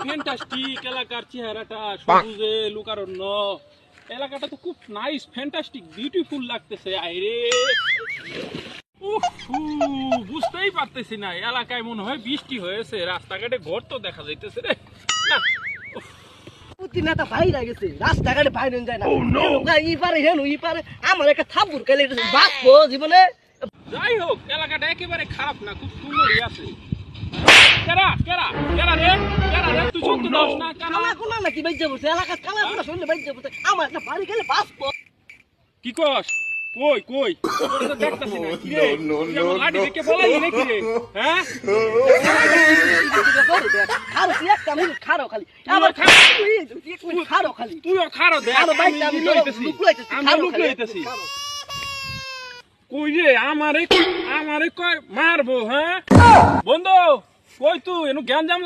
Fantastic এলাকার চেহারাটা সবুজে লুকারণ্য। এলাকাটা তো খুব নাইস, ফ্যান্টাস্টিক, বিউটিফুল লাগতেছে। আইরে বুঝতেই পারতেছি না, এলাকায় মনে হয় বৃষ্টি হয়েছে, রাস্তাঘাটে ঘর তো দেখা যাইতেছে রে। না নেতা বাইরে গেছে, রাস্তাঘাটে বাইরে যায় না। ই পারে আমার একটা থাপ্পড় খাইলে বাঁচবো জীবনে। যাই হোক, এলাকাটা একেবারে খারাপ না, খুব সুন্দরই আছে। কেরা কেরা কেরা রে, কেরা রে, তুই চোখ দাস না কেন? কালা কোনা নাকি বাইজে বসে, এলাকার কালা কোনা শুনলে বাইজে বসে, আমার একটা বাড়ি গেলে বাঁচবো। কি কস? কই কই তোরে তো দেখতাছি না। কি রে তুই আমার লাঠি দেখে বলাই নাকি রে? হ্যাঁ খারো তুই একটা মিনিট খারো খালি, আমার খারো খালি, তুইও খারো দেখ, আমার বাইকটা আমি লুকুলাইতেছি, আমি লুকুলাইতেছি। কই রে আমারে কয় মারবো? হ্যাঁ বন্ধু কই তুই এনু জ্ঞান